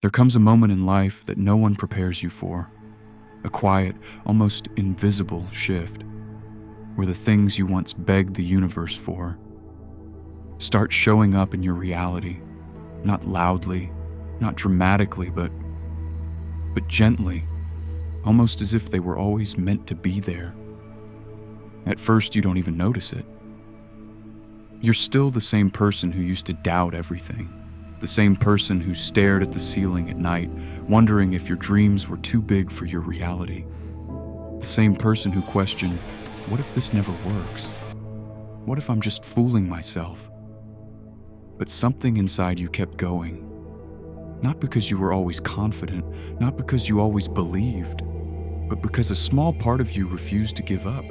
There comes a moment in life that no one prepares you for, a quiet, almost invisible shift, where the things you once begged the universe for start showing up in your reality, not loudly, not dramatically, but gently, almost as if they were always meant to be there. At first, you don't even notice it. You're still the same person who used to doubt everything, the same person who stared at the ceiling at night, wondering if your dreams were too big for your reality. The same person who questioned, what if this never works? What if I'm just fooling myself? But something inside you kept going. Not because you were always confident, not because you always believed, but because a small part of you refused to give up,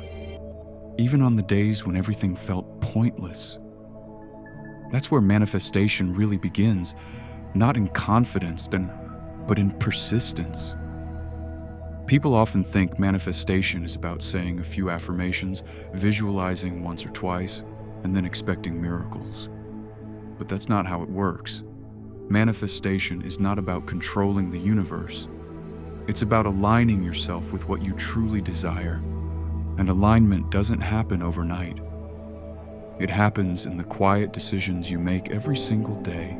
even on the days when everything felt pointless. That's where manifestation really begins, not in confidence, but in persistence. People often think manifestation is about saying a few affirmations, visualizing once or twice, and then expecting miracles. But that's not how it works. Manifestation is not about controlling the universe. It's about aligning yourself with what you truly desire. And alignment doesn't happen overnight. It happens in the quiet decisions you make every single day.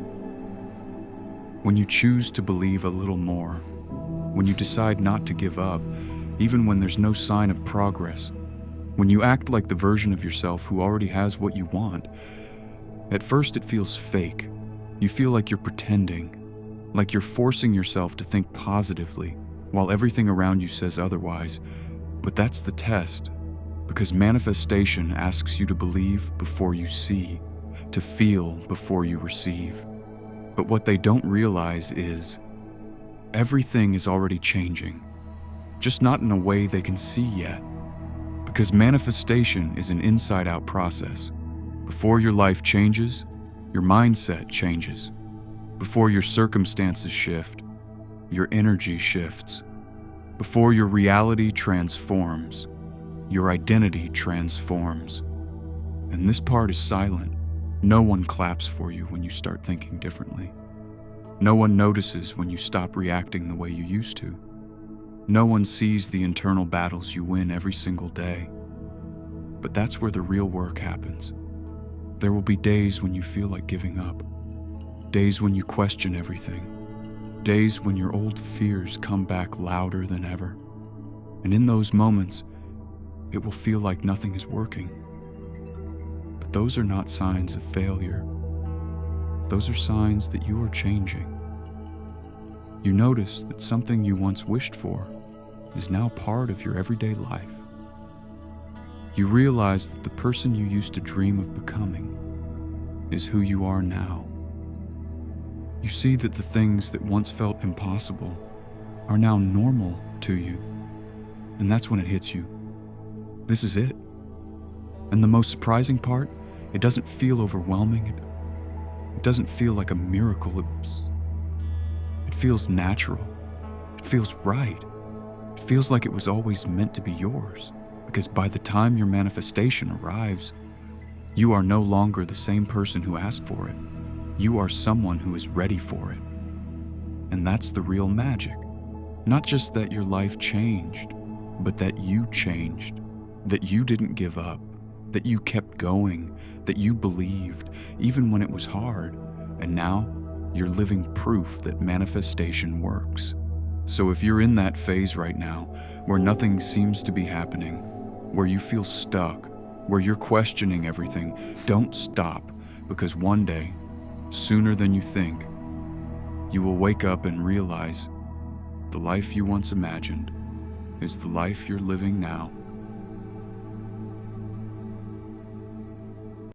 When you choose to believe a little more, when you decide not to give up, even when there's no sign of progress, when you act like the version of yourself who already has what you want. At first it feels fake. You feel like you're pretending, like you're forcing yourself to think positively, while everything around you says otherwise. But that's the test, because manifestation asks you to believe before you see, to feel before you receive. But what they don't realize is everything is already changing, just not in a way they can see yet. Because manifestation is an inside-out process. Before your life changes, your mindset changes. Before your circumstances shift, your energy shifts. Before your reality transforms, your identity transforms. And this part is silent. No one claps for you when you start thinking differently. No one notices when you stop reacting the way you used to. No one sees the internal battles you win every single day. But that's where the real work happens. There will be days when you feel like giving up. Days when you question everything. Days when your old fears come back louder than ever. And in those moments, it will feel like nothing is working. But those are not signs of failure. Those are signs that you are changing. You notice that something you once wished for is now part of your everyday life. You realize that the person you used to dream of becoming is who you are now. You see that the things that once felt impossible are now normal to you. And that's when it hits you. This is it. And the most surprising part, it doesn't feel overwhelming. It doesn't feel like a miracle. It feels natural. It feels right. It feels like it was always meant to be yours. Because by the time your manifestation arrives, you are no longer the same person who asked for it. You are someone who is ready for it. And that's the real magic. Not just that your life changed, but that you changed, that you didn't give up, that you kept going, that you believed, even when it was hard. And now, you're living proof that manifestation works. So if you're in that phase right now, where nothing seems to be happening, where you feel stuck, where you're questioning everything, don't stop, because one day, sooner than you think, you will wake up and realize the life you once imagined is the life you're living now.